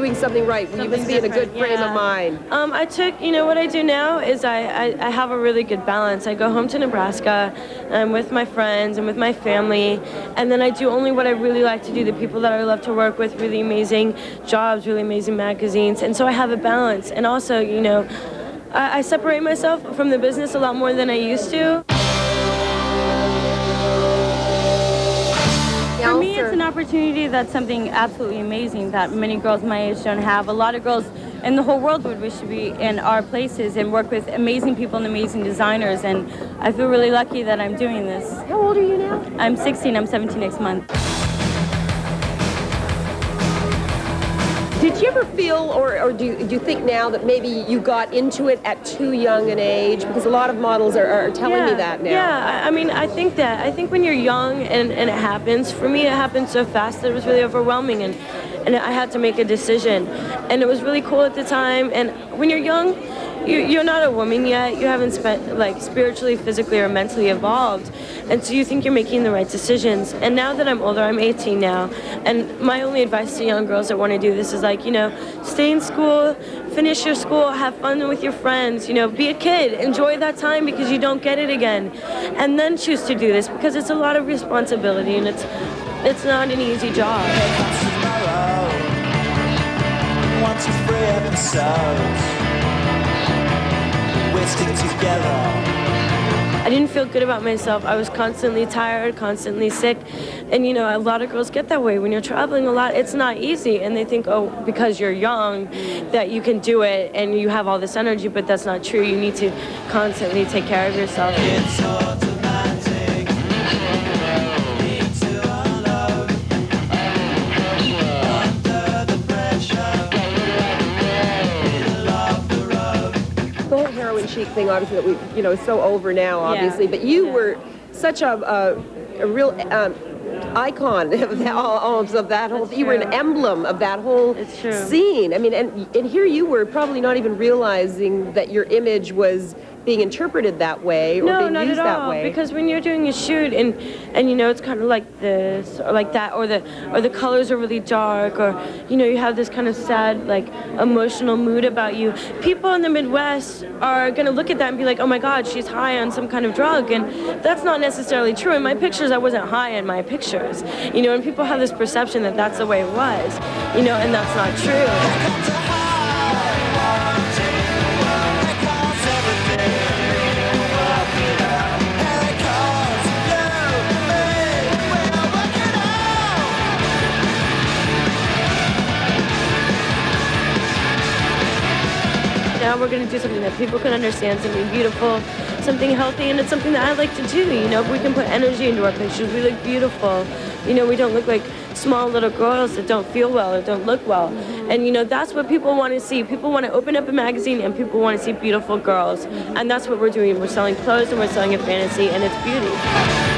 doing something right. You must be in a good frame of mind. I took, you know, what I do now is I have a really good balance. I go home to Nebraska, and I'm with my friends and with my family, and then I do only what I really like to do, the people that I love to work with, really amazing jobs, really amazing magazines, and so I have a balance. And also, you know, I separate myself from the business a lot more than I used to. For me, it's an opportunity that's something absolutely amazing that many girls my age don't have. A lot of girls in the whole world would wish to be in our places and work with amazing people and amazing designers, and I feel really lucky that I'm doing this. How old are you now? I'm 16, I'm 17 next month. Did you ever feel, or do you think now that maybe you got into it at too young an age? Because a lot of models are telling me that now. Yeah, I mean, I think when you're young and it happens, for me it happened so fast that it was really overwhelming, and I had to make a decision. And it was really cool at the time, and when you're young, you're not a woman yet. You haven't like spiritually, physically, or mentally evolved, and so you think you're making the right decisions. And now that I'm older, I'm 18 now, and my only advice to young girls that want to do this is, like, you know, stay in school, finish your school, have fun with your friends, you know, be a kid, enjoy that time because you don't get it again, and then choose to do this because it's a lot of responsibility and it's not an easy job. I didn't feel good about myself. I was constantly tired, constantly sick. And, you know, a lot of girls get that way. When you're traveling a lot, it's not easy. And they think, oh, because you're young, that you can do it and you have all this energy, but that's not true. You need to constantly take care of yourself. It's automatic. Need to unload. Under the pressure. Love the road. The whole heroin chic thing, obviously, that we, you know, is so over now, obviously. Yeah. But you were such a real icon of that whole. You were an emblem of that whole scene. I mean, and here you were probably not even realizing that your image was being interpreted that way or being used that way. Because when you're doing a shoot and you know it's kind of like this or like that, or the colors are really dark, or you know you have this kind of sad, like, emotional mood about you, people in the Midwest are gonna look at that and be like, oh my God, she's high on some kind of drug, and that's not necessarily true. In my pictures, I wasn't high in my pictures, you know, and people have this perception that that's the way it was, you know, and that's not true. Now we're going to do something that people can understand, something beautiful, something healthy, and it's something that I like to do. You know, if we can put energy into our pictures, we look beautiful. You know, we don't look like small little girls that don't feel well or don't look well. And, you know, that's what people want to see. People want to open up a magazine and people want to see beautiful girls. And that's what we're doing. We're selling clothes and we're selling a fantasy, and it's beauty.